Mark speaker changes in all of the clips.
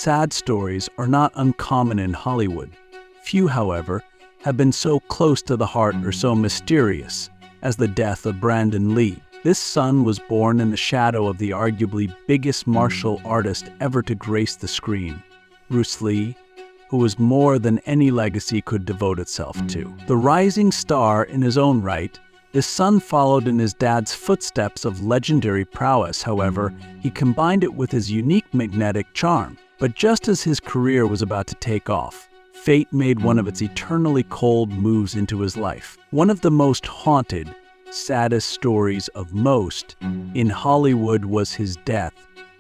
Speaker 1: sad stories are not uncommon in Hollywood. Few, however, have been so close to the heart or so mysterious as the death of Brandon Lee. This son was born in the shadow of the arguably biggest martial artist ever to grace the screen, Bruce Lee, who was more than any legacy could devote itself to. The rising star in his own right, his son followed in his dad's footsteps of legendary prowess. However, he combined it with his unique magnetic charm. But just as his career was about to take off, fate made one of its eternally cold moves into his life. One of the most haunted, saddest stories of most in Hollywood was his death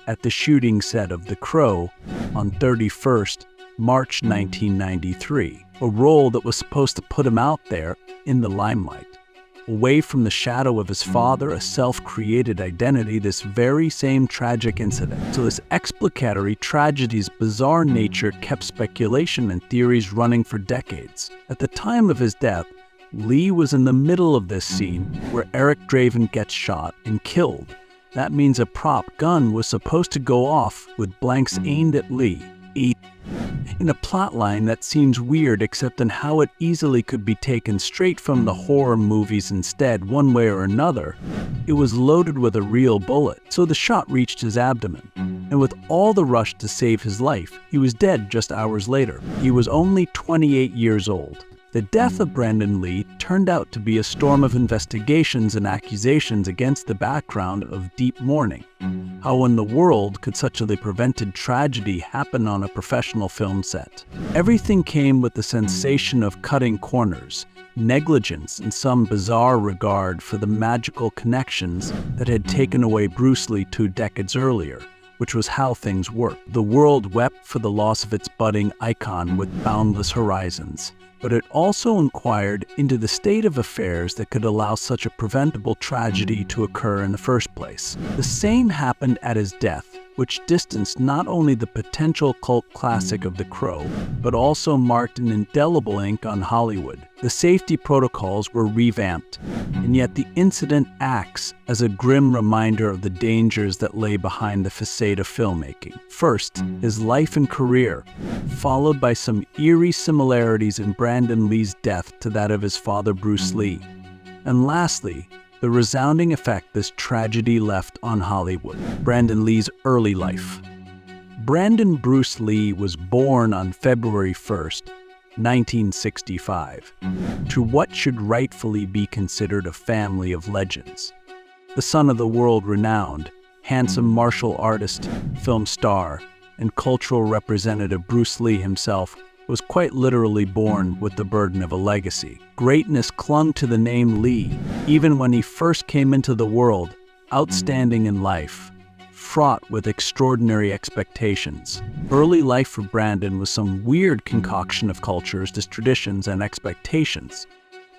Speaker 1: at the shooting set of The Crow on 31st March 1993, a role that was supposed to put him out there in the limelight, away from the shadow of his father, a self-created identity. This very same tragic incident. So this explicatory tragedy's bizarre nature kept speculation and theories running for decades. At the time of his death, Lee was in the middle of this scene where Eric Draven gets shot and killed. That means a prop gun was supposed to go off with blanks aimed at Lee. In a plotline that seems weird except in how it easily could be taken straight from the horror movies instead, one way or another, it was loaded with a real bullet. So the shot reached his abdomen, and with all the rush to save his life, he was dead just hours later. He was only 28 years old. The death of Brandon Lee turned out to be a storm of investigations and accusations against the background of deep mourning. How in the world could such a prevented tragedy happen on a professional film set? Everything came with the sensation of cutting corners, negligence, and some bizarre regard for the magical connections that had taken away Bruce Lee 2 decades earlier, which was how things worked. The world wept for the loss of its budding icon with boundless horizons, but it also inquired into the state of affairs that could allow such a preventable tragedy to occur in the first place. The same happened at his death, which distanced not only the potential cult classic of The Crow, but also marked an indelible ink on Hollywood. The safety protocols were revamped, and yet the incident acts as a grim reminder of the dangers that lay behind the facade of filmmaking. First, his life and career, followed by some eerie similarities in Brandon Lee's death to that of his father Bruce Lee. And lastly, the resounding effect this tragedy left on Hollywood. Brandon Lee's early life. Brandon Bruce Lee was born on February 1st, 1965, to what should rightfully be considered a family of legends. The son of the world-renowned, handsome martial artist, film star, and cultural representative Bruce Lee himself was quite literally born with the burden of a legacy. Greatness clung to the name Lee, even when he first came into the world, outstanding in life, fraught with extraordinary expectations. Early life for Brandon was some weird concoction of cultures, traditions, and expectations.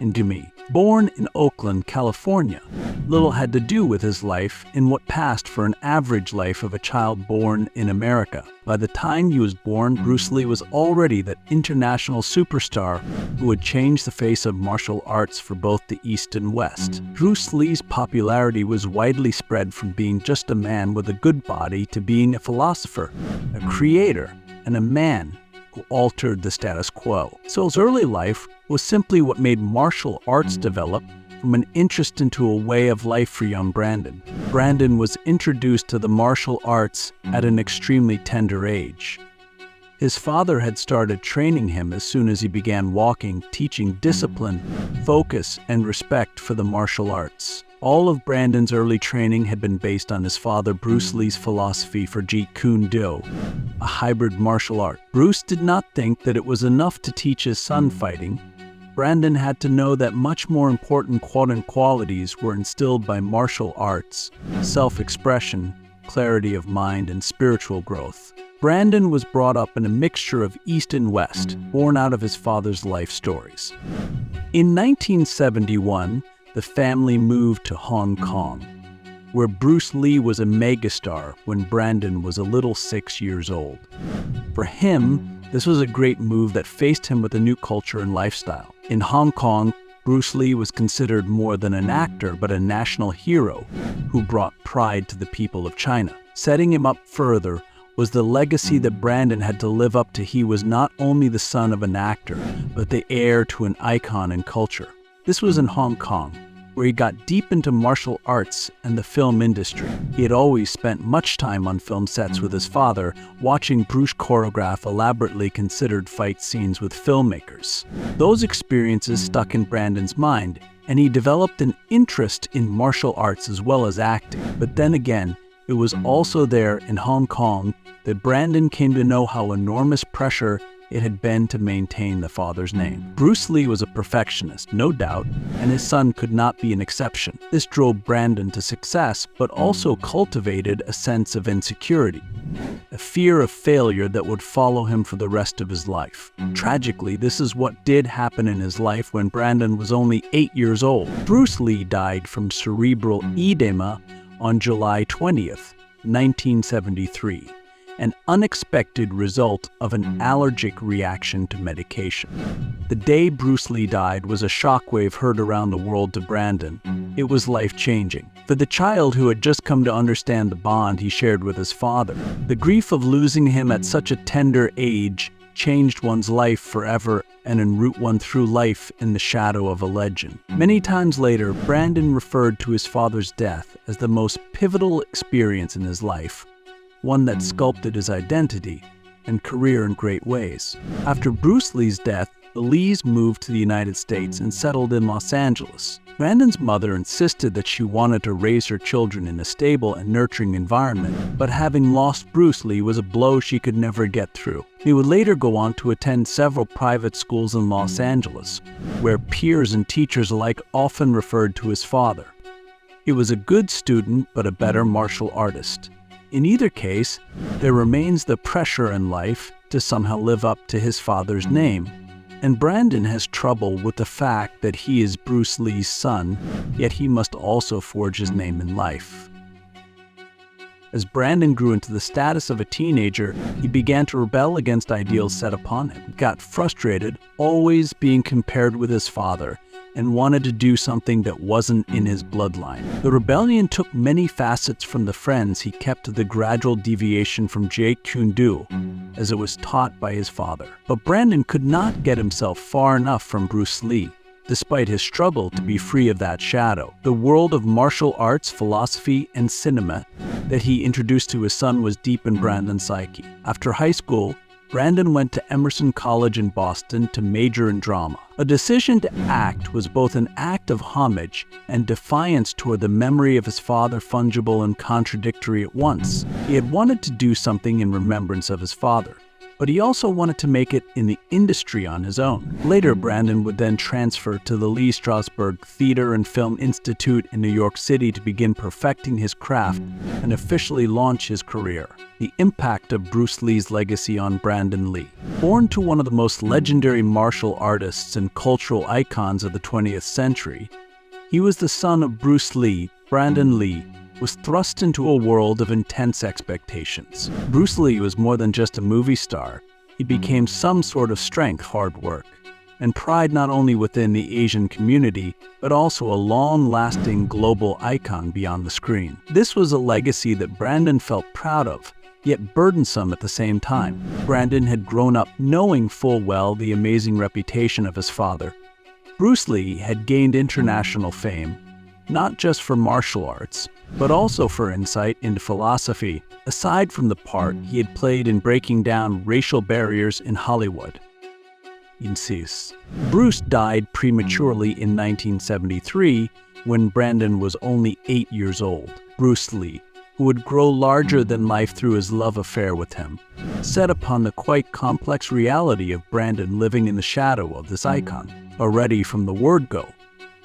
Speaker 1: And to me, born in Oakland, California, little had to do with his life in what passed for an average life of a child born in America. By the time he was born, Bruce Lee was already that international superstar who would change the face of martial arts for both the East and West. Bruce Lee's popularity was widely spread from being just a man with a good body to being a philosopher, a creator, and a man who altered the status quo. So his early life was simply what made martial arts develop from an interest into a way of life for young Brandon. Brandon was introduced to the martial arts at an extremely tender age. His father had started training him as soon as he began walking, teaching discipline, focus, and respect for the martial arts. All of Brandon's early training had been based on his father Bruce Lee's philosophy for Jeet Kune Do, a hybrid martial art. Bruce did not think that it was enough to teach his son fighting. Brandon had to know that much more important qualities were instilled by martial arts: self-expression, clarity of mind, and spiritual growth. Brandon was brought up in a mixture of East and West, born out of his father's life stories. In 1971, the family moved to Hong Kong, where Bruce Lee was a megastar when Brandon was a little 6 years old. For him, this was a great move that faced him with a new culture and lifestyle. In Hong Kong, Bruce Lee was considered more than an actor, but a national hero who brought pride to the people of China. Setting him up further was the legacy that Brandon had to live up to. He was not only the son of an actor, but the heir to an icon in culture. This was in Hong Kong, where he got deep into martial arts and the film industry. He had always spent much time on film sets with his father, watching Bruce choreograph elaborately considered fight scenes with filmmakers. Those experiences stuck in Brandon's mind, and he developed an interest in martial arts as well as acting. But then again, it was also there in Hong Kong that Brandon came to know how enormous pressure it had been to maintain the father's name. Bruce Lee was a perfectionist, no doubt, and his son could not be an exception. This drove Brandon to success, but also cultivated a sense of insecurity, a fear of failure that would follow him for the rest of his life. Tragically, this is what did happen in his life when Brandon was only 8 years old. Bruce Lee died from cerebral edema on July 20th, 1973. An unexpected result of an allergic reaction to medication. The day Bruce Lee died was a shockwave heard around the world to Brandon. It was life-changing. For the child who had just come to understand the bond he shared with his father, the grief of losing him at such a tender age changed one's life forever and enroute one through life in the shadow of a legend. Many times later, Brandon referred to his father's death as the most pivotal experience in his life, one that sculpted his identity and career in great ways. After Bruce Lee's death, the Lees moved to the United States and settled in Los Angeles. Brandon's mother insisted that she wanted to raise her children in a stable and nurturing environment, but having lost Bruce Lee was a blow she could never get through. He would later go on to attend several private schools in Los Angeles, where peers and teachers alike often referred to his father. He was a good student, but a better martial artist. In either case, there remains the pressure in life to somehow live up to his father's name. And Brandon has trouble with the fact that he is Bruce Lee's son, yet he must also forge his name in life. As Brandon grew into the status of a teenager, he began to rebel against ideals set upon him. He got frustrated, always being compared with his father, and wanted to do something that wasn't in his bloodline. The rebellion took many facets, from the friends he kept to the gradual deviation from Jeet Kune Do, as it was taught by his father. But Brandon could not get himself far enough from Bruce Lee, despite his struggle to be free of that shadow. The world of martial arts, philosophy, and cinema that he introduced to his son was deep in Brandon's psyche. After high school, Brandon went to Emerson College in Boston to major in drama. A decision to act was both an act of homage and defiance toward the memory of his father, fungible and contradictory at once. He had wanted to do something in remembrance of his father, but he also wanted to make it in the industry on his own. Later, Brandon would then transfer to the Lee Strasberg Theater and Film Institute in New York City to begin perfecting his craft and officially launch his career. The impact of Bruce Lee's legacy on Brandon Lee. Born to one of the most legendary martial artists and cultural icons of the 20th century, he was the son of Bruce Lee. Brandon Lee was thrust into a world of intense expectations. Bruce Lee was more than just a movie star. He became some sort of strength, hard work, and pride not only within the Asian community, but also a long-lasting global icon beyond the screen. This was a legacy that Brandon felt proud of, yet burdensome at the same time. Brandon had grown up knowing full well the amazing reputation of his father. Bruce Lee had gained international fame, not just for martial arts, but also for insight into philosophy, aside from the part he had played in breaking down racial barriers in Hollywood. Bruce died prematurely in 1973 when Brandon was only 8 years old. Bruce Lee, who would grow larger than life through his love affair with him, set upon the quite complex reality of Brandon living in the shadow of this icon. Already from the word go,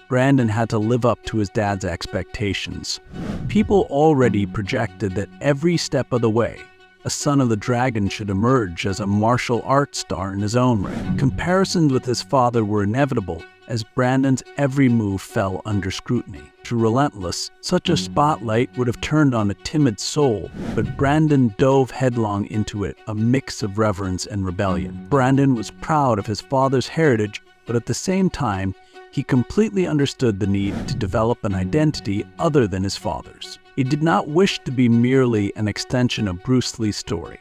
Speaker 1: Brandon had to live up to his dad's expectations. People already projected that every step of the way, a son of the dragon should emerge as a martial arts star in his own right. Comparisons with his father were inevitable, as Brandon's every move fell under scrutiny. To relentless, such a spotlight would have turned on a timid soul, but Brandon dove headlong into it, a mix of reverence and rebellion. Brandon was proud of his father's heritage, but at the same time, he completely understood the need to develop an identity other than his father's. He did not wish to be merely an extension of Bruce Lee's story.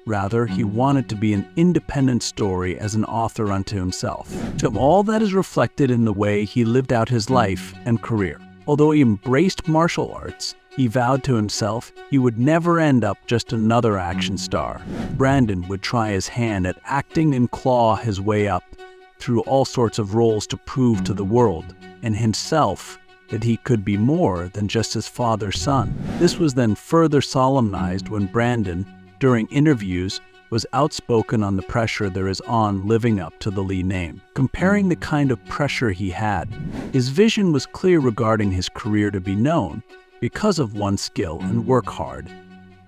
Speaker 1: Rather, he wanted to be an independent story as an author unto himself. To him, all that is reflected in the way he lived out his life and career. Although he embraced martial arts, he vowed to himself he would never end up just another action star. Brandon would try his hand at acting and claw his way up through all sorts of roles to prove to the world and himself that he could be more than just his father's son. This was then further solemnized when Brandon, during interviews, was outspoken on the pressure there is on living up to the Lee name. Comparing the kind of pressure he had, his vision was clear regarding his career to be known because of one's skill and work hard,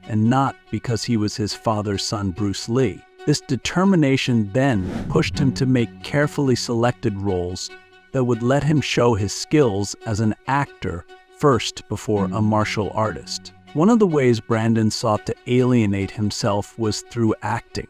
Speaker 1: and not because he was his father's son Bruce Lee. This determination then pushed him to make carefully selected roles that would let him show his skills as an actor first before a martial artist. One of the ways Brandon sought to alienate himself was through acting.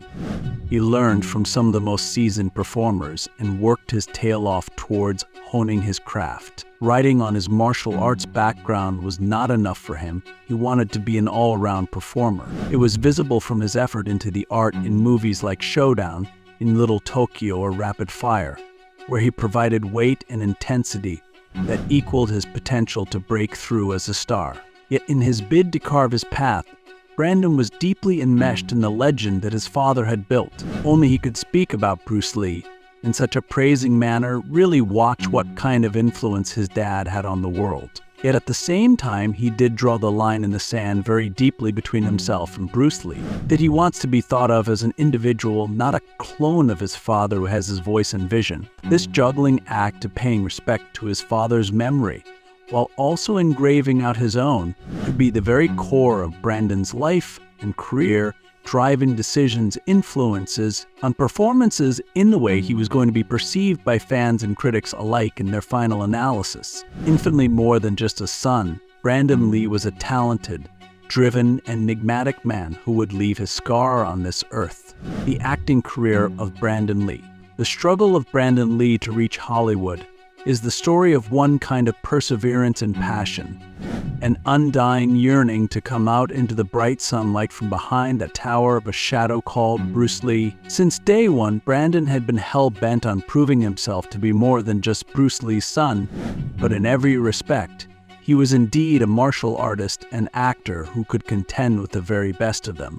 Speaker 1: He learned from some of the most seasoned performers and worked his tail off towards honing his craft. Writing on his martial arts background was not enough for him. He wanted to be an all-around performer. It was visible from his effort into the art in movies like Showdown, in Little Tokyo, or Rapid Fire, where he provided weight and intensity that equaled his potential to break through as a star. Yet in his bid to carve his path, Brandon was deeply enmeshed in the legend that his father had built. Only he could speak about Bruce Lee in such a praising manner, really watch what kind of influence his dad had on the world. Yet at the same time, he did draw the line in the sand very deeply between himself and Bruce Lee, that he wants to be thought of as an individual, not a clone of his father who has his voice and vision. This juggling act of paying respect to his father's memory, while also engraving out his own, could be the very core of Brandon's life and career, driving decisions, influences on performances in the way he was going to be perceived by fans and critics alike in their final analysis. Infinitely more than just a son, Brandon Lee was a talented, driven, enigmatic man who would leave his scar on this earth. The acting career of Brandon Lee. The struggle of Brandon Lee to reach Hollywood is the story of one kind of perseverance and passion, an undying yearning to come out into the bright sunlight from behind that tower of a shadow called Bruce Lee. Since day one, Brandon had been hell-bent on proving himself to be more than just Bruce Lee's son, but in every respect, he was indeed a martial artist and actor who could contend with the very best of them.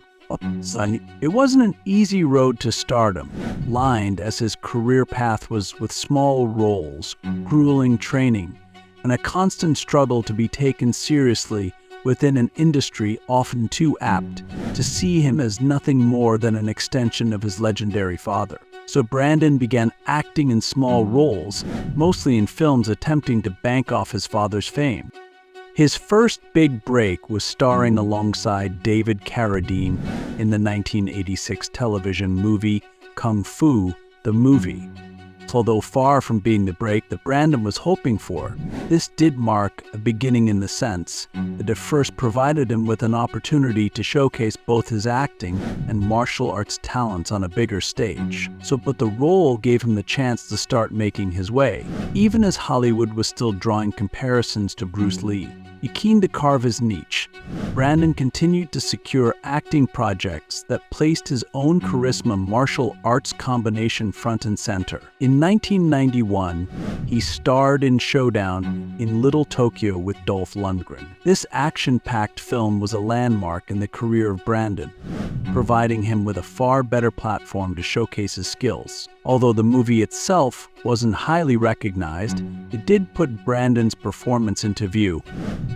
Speaker 1: It wasn't an easy road to stardom, lined as his career path was with small roles, grueling training, and a constant struggle to be taken seriously within an industry often too apt to see him as nothing more than an extension of his legendary father. So Brandon began acting in small roles, mostly in films attempting to bank off his father's fame. His first big break was starring alongside David Carradine in the 1986 television movie Kung Fu: The Movie. Although far from being the break that Brandon was hoping for, this did mark a beginning in the sense that it first provided him with an opportunity to showcase both his acting and martial arts talents on a bigger stage. But the role gave him the chance to start making his way, even as Hollywood was still drawing comparisons to Bruce Lee. Keen to carve his niche, Brandon continued to secure acting projects that placed his own charisma martial arts combination front and center. In 1991, he starred in Showdown in Little Tokyo with Dolph Lundgren. This action-packed film was a landmark in the career of Brandon, providing him with a far better platform to showcase his skills. Although the movie itself wasn't highly recognized, it did put Brandon's performance into view,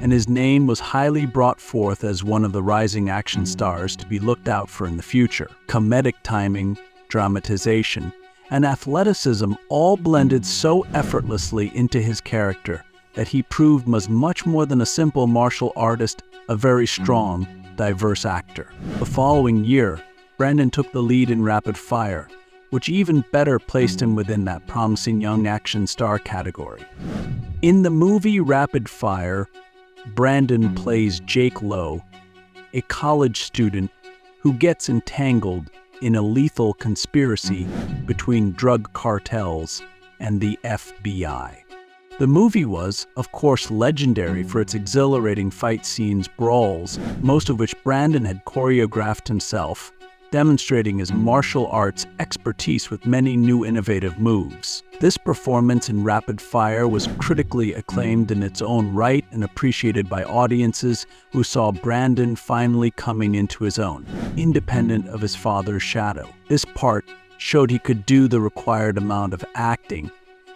Speaker 1: and his name was highly brought forth as one of the rising action stars to be looked out for in the future. Comedic timing, dramatization, and athleticism all blended so effortlessly into his character that he proved was much more than a simple martial artist, a very strong, diverse actor. The following year, Brandon took the lead in Rapid Fire, which even better placed him within that promising young action star category. In the movie Rapid Fire, Brandon plays Jake Lowe, a college student who gets entangled in a lethal conspiracy between drug cartels and the FBI. The movie was, of course, legendary for its exhilarating fight scenes, brawls, most of which Brandon had choreographed himself, demonstrating his martial arts expertise with many new innovative moves. This performance in Rapid Fire was critically acclaimed in its own right and appreciated by audiences who saw Brandon finally coming into his own, independent of his father's shadow. This part showed he could do the required amount of acting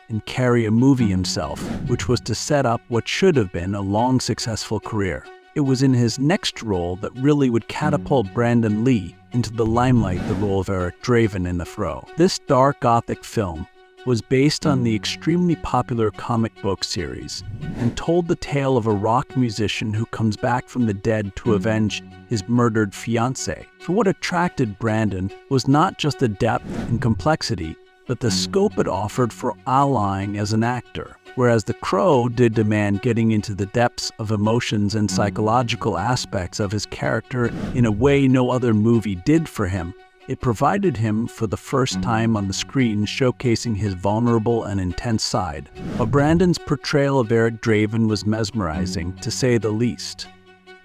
Speaker 1: and carry a movie himself, which was to set up what should have been a long, successful career. It was in his next role that really would catapult Brandon Lee into the limelight, the role of Eric Draven in The Crow. This dark Gothic film was based on the extremely popular comic book series and told the tale of a rock musician who comes back from the dead to avenge his murdered fiancée. So what attracted Brandon was not just the depth and complexity, but the scope it offered for allying as an actor. Whereas The Crow did demand getting into the depths of emotions and psychological aspects of his character in a way no other movie did for him, it provided him for the first time on the screen, showcasing his vulnerable and intense side. But Brandon's portrayal of Eric Draven was mesmerizing, to say the least.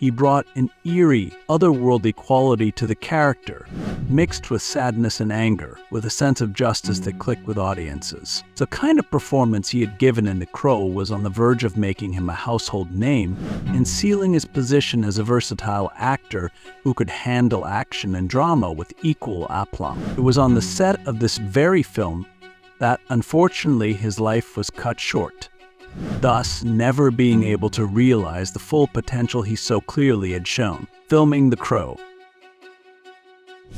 Speaker 1: He brought an eerie, otherworldly quality to the character, mixed with sadness and anger, with a sense of justice that clicked with audiences. The kind of performance he had given in The Crow was on the verge of making him a household name and sealing his position as a versatile actor who could handle action and drama with equal aplomb. It was on the set of this very film that, unfortunately, his life was cut short, thus never being able to realize the full potential he so clearly had shown. Filming The Crow.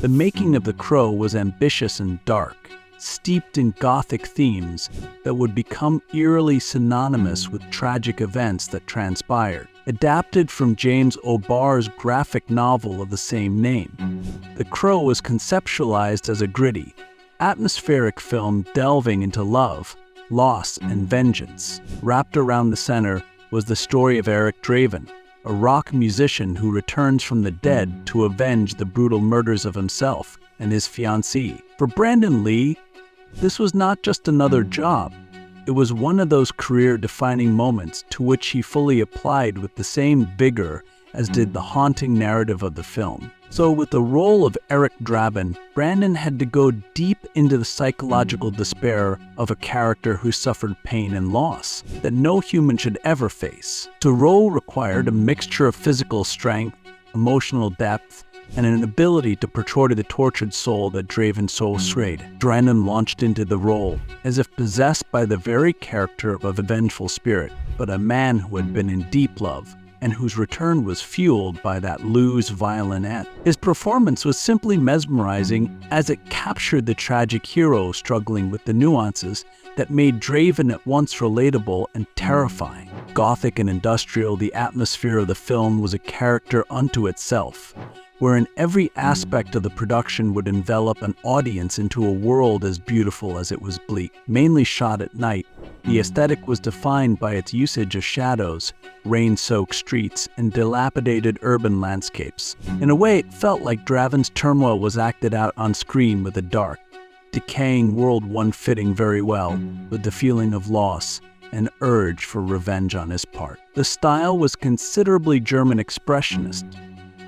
Speaker 1: The making of The Crow was ambitious and dark, steeped in Gothic themes that would become eerily synonymous with tragic events that transpired. Adapted from James O'Barr's graphic novel of the same name, The Crow was conceptualized as a gritty, atmospheric film delving into love, loss, and vengeance. Wrapped around the center was the story of Eric Draven, a rock musician who returns from the dead to avenge the brutal murders of himself and his fiancée. For Brandon Lee, this was not just another job. It was one of those career-defining moments to which he fully applied with the same vigor as did the haunting narrative of the film. So with the role of Eric Draven, Brandon had to go deep into the psychological despair of a character who suffered pain and loss that no human should ever face. The role required a mixture of physical strength, emotional depth, and an ability to portray the tortured soul that Draven so strayed. Brandon launched into the role as if possessed by the very character of a vengeful spirit, but a man who had been in deep love, and whose return was fueled by that Lou's violin end. His performance was simply mesmerizing as it captured the tragic hero struggling with the nuances that made Draven at once relatable and terrifying. Gothic and industrial, the atmosphere of the film was a character unto itself, wherein every aspect of the production would envelop an audience into a world as beautiful as it was bleak. Mainly shot at night, the aesthetic was defined by its usage of shadows, rain-soaked streets, and dilapidated urban landscapes. In a way, it felt like Draven's turmoil was acted out on screen with a dark, decaying world one fitting very well with the feeling of loss and urge for revenge on his part. The style was considerably German expressionist,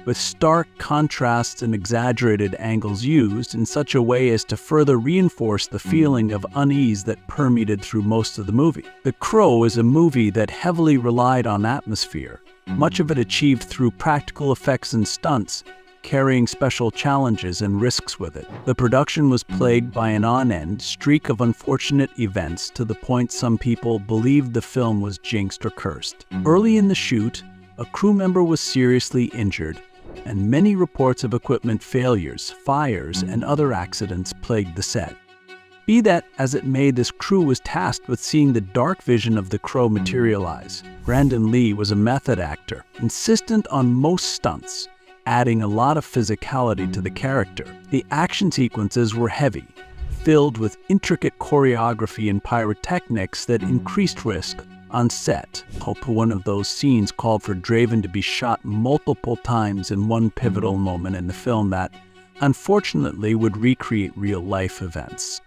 Speaker 1: with stark contrasts and exaggerated angles used in such a way as to further reinforce the feeling of unease that permeated through most of the movie. The Crow is a movie that heavily relied on atmosphere, much of it achieved through practical effects and stunts, carrying special challenges and risks with it. The production was plagued by an on-end streak of unfortunate events to the point some people believed the film was jinxed or cursed. Early in the shoot, a crew member was seriously injured, and many reports of equipment failures, fires, and other accidents plagued the set. Be that as it may, this crew was tasked with seeing the dark vision of the Crow materialize. Brandon Lee was a method actor, insistent on most stunts, adding a lot of physicality to the character. The action sequences were heavy, filled with intricate choreography and pyrotechnics that increased risk on set. One of those scenes called for Draven to be shot multiple times in one pivotal moment in the film that, unfortunately, would recreate real-life events.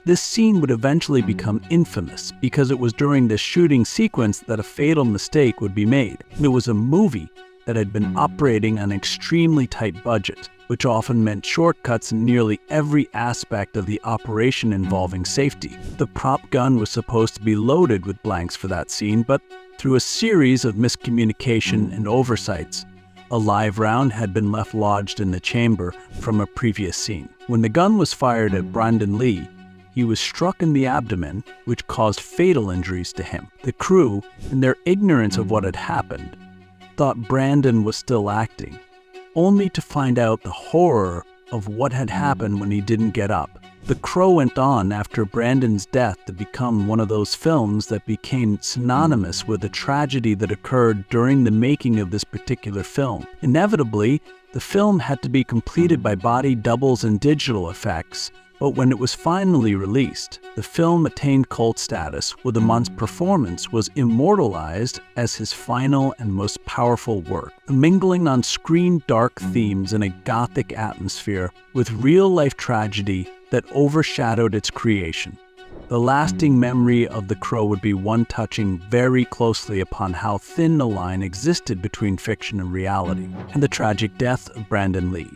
Speaker 1: This scene would eventually become infamous because it was during this shooting sequence that a fatal mistake would be made. It was a movie, that had been operating on an extremely tight budget, which often meant shortcuts in nearly every aspect of the operation involving safety. The prop gun was supposed to be loaded with blanks for that scene, but through a series of miscommunication and oversights, a live round had been left lodged in the chamber from a previous scene. When the gun was fired at Brandon Lee, he was struck in the abdomen, which caused fatal injuries to him. The crew, in their ignorance of what had happened, thought Brandon was still acting, only to find out the horror of what had happened when he didn't get up. The Crow went on after Brandon's death to become one of those films that became synonymous with the tragedy that occurred during the making of this particular film. Inevitably, the film had to be completed by body doubles and digital effects, but when it was finally released, the film attained cult status, where the Mont's performance was immortalized as his final and most powerful work, mingling on screen dark themes in a gothic atmosphere with real-life tragedy that overshadowed its creation. The lasting memory of The Crow would be one touching very closely upon how thin the line existed between fiction and reality, and the tragic death of Brandon Lee.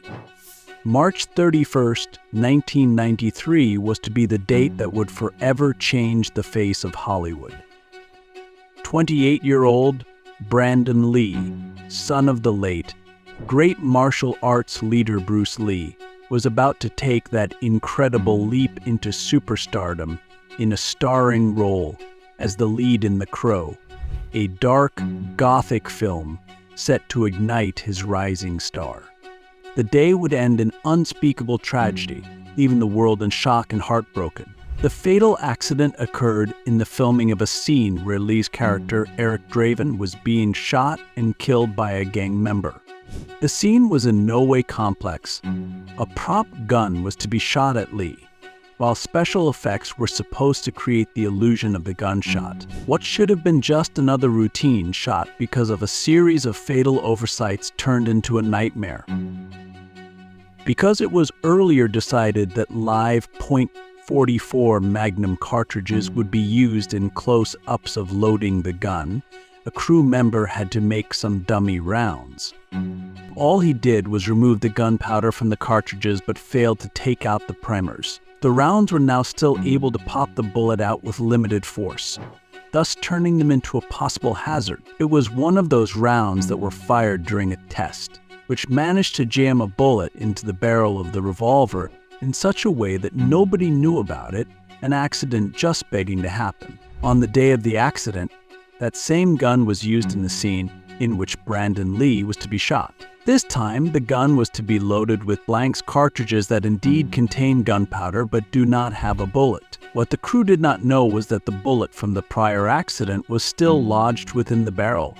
Speaker 1: March 31st, 1993 was to be the date that would forever change the face of Hollywood. 28-year-old Brandon Lee, son of the late, great martial arts leader Bruce Lee, was about to take that incredible leap into superstardom in a starring role as the lead in The Crow, a dark, gothic film set to ignite his rising star. The day would end in unspeakable tragedy, leaving the world in shock and heartbroken. The fatal accident occurred in the filming of a scene where Lee's character, Eric Draven, was being shot and killed by a gang member. The scene was in no way complex. A prop gun was to be shot at Lee, while special effects were supposed to create the illusion of the gunshot. What should have been just another routine shot because of a series of fatal oversights turned into a nightmare. Because it was earlier decided that live .44 Magnum cartridges would be used in close-ups of loading the gun, a crew member had to make some dummy rounds. All he did was remove the gunpowder from the cartridges but failed to take out the primers. The rounds were now still able to pop the bullet out with limited force, thus turning them into a possible hazard. It was one of those rounds that were fired during a test, which managed to jam a bullet into the barrel of the revolver in such a way that nobody knew about it, an accident just begging to happen. On the day of the accident, that same gun was used in the scene in which Brandon Lee was to be shot. This time, the gun was to be loaded with blanks cartridges that indeed contain gunpowder but do not have a bullet. What the crew did not know was that the bullet from the prior accident was still lodged within the barrel.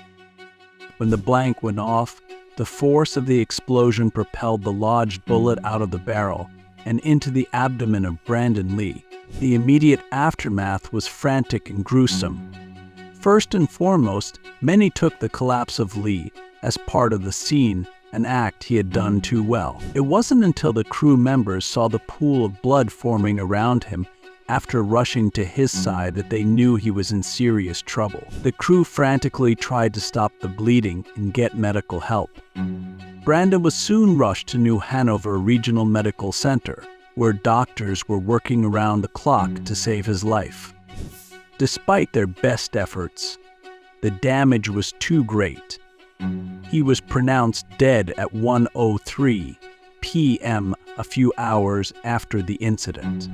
Speaker 1: When the blank went off, the force of the explosion propelled the lodged bullet out of the barrel and into the abdomen of Brandon Lee. The immediate aftermath was frantic and gruesome. First and foremost, many took the collapse of Lee as part of the scene, an act he had done too well. It wasn't until the crew members saw the pool of blood forming around him after rushing to his side that they knew he was in serious trouble. The crew frantically tried to stop the bleeding and get medical help. Brandon was soon rushed to New Hanover Regional Medical Center, where doctors were working around the clock to save his life. Despite their best efforts, the damage was too great. He was pronounced dead at 1:03 p.m. a few hours after the incident.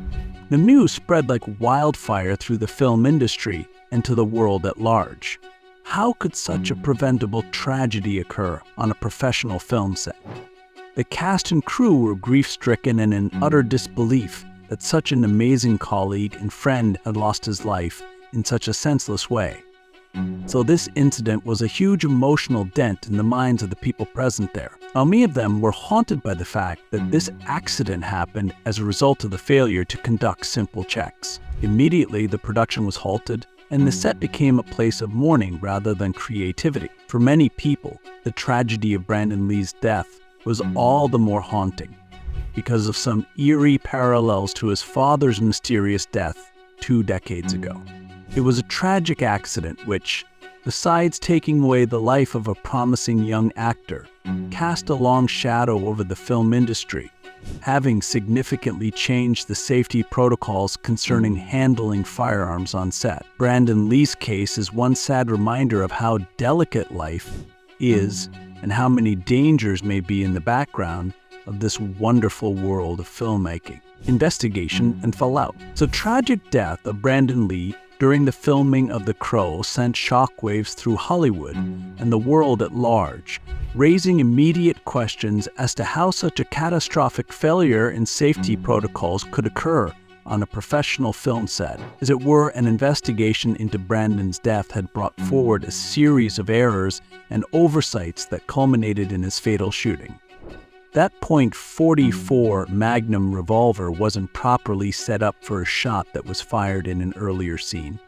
Speaker 1: The news spread like wildfire through the film industry and to the world at large. How could such a preventable tragedy occur on a professional film set? The cast and crew were grief-stricken and in utter disbelief that such an amazing colleague and friend had lost his life in such a senseless way. So this incident was a huge emotional dent in the minds of the people present there. Now, many of them were haunted by the fact that this accident happened as a result of the failure to conduct simple checks. Immediately, the production was halted, and the set became a place of mourning rather than creativity. For many people, the tragedy of Brandon Lee's death was all the more haunting because of some eerie parallels to his father's mysterious death 2 decades ago. It was a tragic accident which, besides taking away the life of a promising young actor, cast a long shadow over the film industry, having significantly changed the safety protocols concerning handling firearms on set. Brandon Lee's case is one sad reminder of how delicate life is and how many dangers may be in the background of this wonderful world of filmmaking. Investigation and fallout. The tragic death of Brandon Lee during the filming of The Crow sent shockwaves through Hollywood and the world at large, raising immediate questions as to how such a catastrophic failure in safety protocols could occur on a professional film set. As it were, an investigation into Brandon's death had brought forward a series of errors and oversights that culminated in his fatal shooting. That .44 Magnum revolver wasn't properly set up for a shot that was fired in an earlier scene.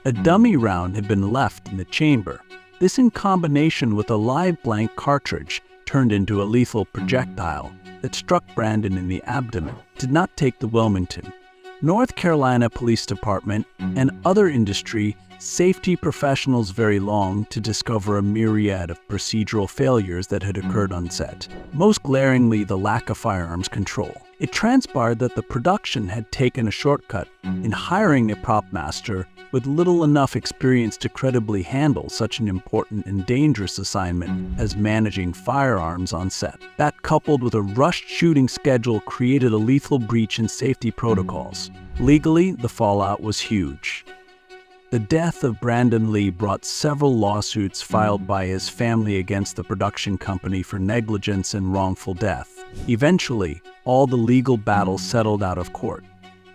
Speaker 1: A dummy round had been left in the chamber. This, in combination with a live blank cartridge, turned into a lethal projectile that struck Brandon in the abdomen, did not take the Wilmington, North Carolina Police Department, and other industry safety professionals very long to discover a myriad of procedural failures that had occurred on set, most glaringly the lack of firearms control. It transpired that the production had taken a shortcut in hiring a prop master with little enough experience to credibly handle such an important and dangerous assignment as managing firearms on set. That, coupled with a rushed shooting schedule, created a lethal breach in safety protocols. Legally, the fallout was huge. The death of Brandon Lee brought several lawsuits filed by his family against the production company for negligence and wrongful death. Eventually, all the legal battles settled out of court.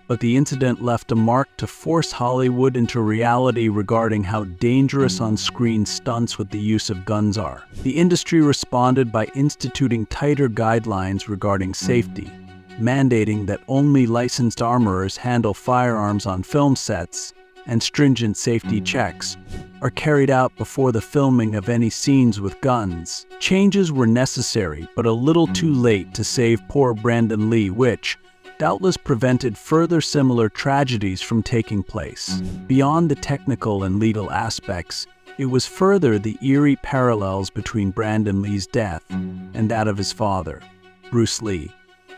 Speaker 1: But the incident left a mark to force Hollywood into reality regarding how dangerous on-screen stunts with the use of guns are. The industry responded by instituting tighter guidelines regarding safety, mandating that only licensed armorers handle firearms on film sets, and stringent safety checks are carried out before the filming of any scenes with guns. Changes were necessary, but a little too late to save poor Brandon Lee, which doubtless prevented further similar tragedies from taking place. Beyond the technical and legal aspects, it was further the eerie parallels between Brandon Lee's death and that of his father, Bruce Lee,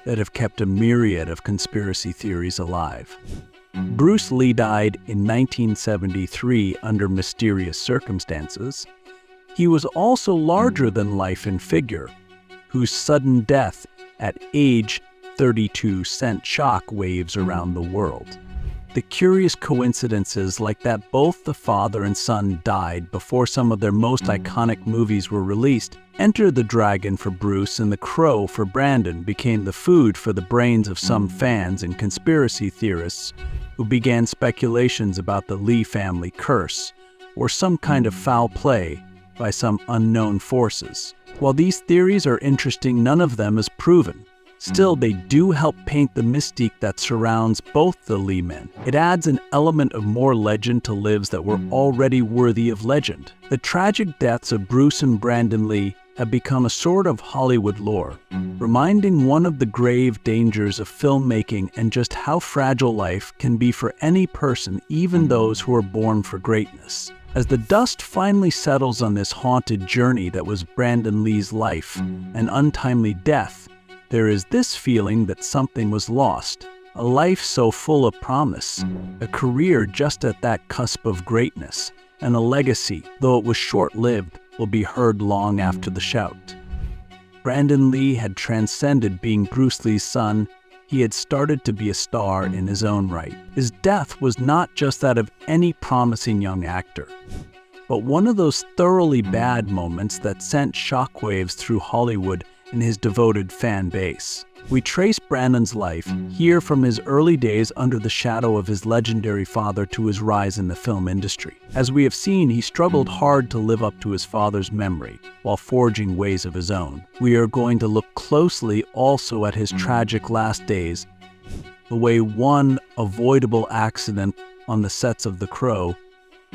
Speaker 1: that have kept a myriad of conspiracy theories alive. Bruce Lee died in 1973 under mysterious circumstances. He was also larger than life in figure, whose sudden death at age 32 sent shock waves around the world. The curious coincidences like that both the father and son died before some of their most iconic movies were released, Enter the Dragon for Bruce and The Crow for Brandon became the food for the brains of some fans and conspiracy theorists who began speculations about the Lee family curse or some kind of foul play by some unknown forces. While these theories are interesting, none of them is proven. Still, they do help paint the mystique that surrounds both the Lee men. It adds an element of more legend to lives that were already worthy of legend. The tragic deaths of Bruce and Brandon Lee have become a sort of Hollywood lore, reminding one of the grave dangers of filmmaking and just how fragile life can be for any person, even those who are born for greatness. As the dust finally settles on this haunted journey that was Brandon Lee's life, an untimely death, there is this feeling that something was lost, a life so full of promise, a career just at that cusp of greatness, and a legacy, though it was short-lived, will be heard long after the shout. Brandon Lee had transcended being Bruce Lee's son. He had started to be a star in his own right. His death was not just that of any promising young actor, but one of those thoroughly bad moments that sent shockwaves through Hollywood and his devoted fan base. We trace Brandon's life here from his early days under the shadow of his legendary father to his rise in the film industry. As we have seen, he struggled hard to live up to his father's memory while forging ways of his own. We are going to look closely also at his tragic last days, the way one avoidable accident on the sets of The Crow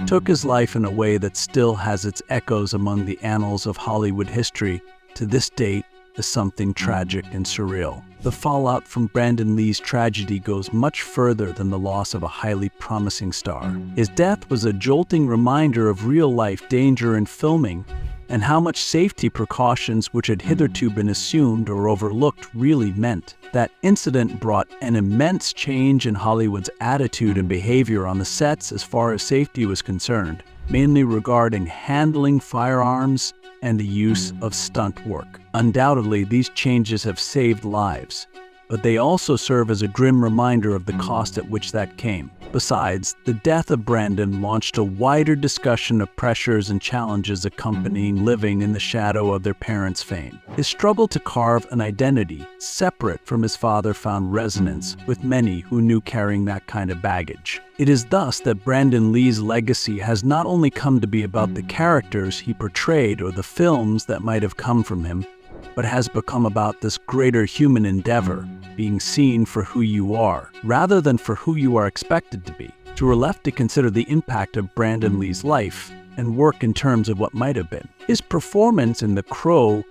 Speaker 1: took his life in a way that still has its echoes among the annals of Hollywood history to this date, is something tragic and surreal. The fallout from Brandon Lee's tragedy goes much further than the loss of a highly promising star. His death was a jolting reminder of real-life danger in filming and how much safety precautions which had hitherto been assumed or overlooked really meant. That incident brought an immense change in Hollywood's attitude and behavior on the sets as far as safety was concerned, mainly regarding handling firearms and the use of stunt work. Undoubtedly, these changes have saved lives, but they also serve as a grim reminder of the cost at which that came. Besides, the death of Brandon launched a wider discussion of pressures and challenges accompanying living in the shadow of their parents' fame. His struggle to carve an identity separate from his father found resonance with many who knew carrying that kind of baggage. It is thus that Brandon Lee's legacy has not only come to be about the characters he portrayed or the films that might have come from him, but has become about this greater human endeavor, being seen for who you are, rather than for who you are expected to be. So we're left to consider the impact of Brandon Lee's life and work in terms of what might have been. His performance in The Crow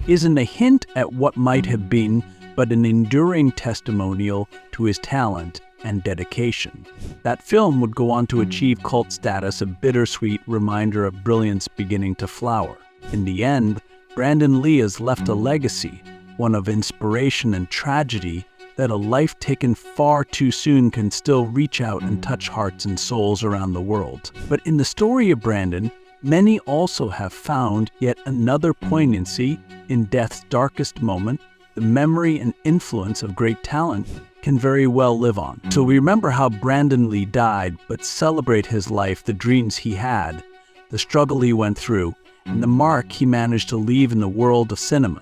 Speaker 1: isn't a hint at what might have been, but an enduring testimonial to his talent and dedication. That film would go on to achieve cult status, a bittersweet reminder of brilliance beginning to flower. In the end, Brandon Lee has left a legacy, one of inspiration and tragedy, that a life taken far too soon can still reach out and touch hearts and souls around the world. But in the story of Brandon, many also have found yet another poignancy in death's darkest moment. The memory and influence of great talent can very well live on. So we remember how Brandon Lee died, but celebrate his life, the dreams he had, the struggle he went through, and the mark he managed to leave in the world of cinema.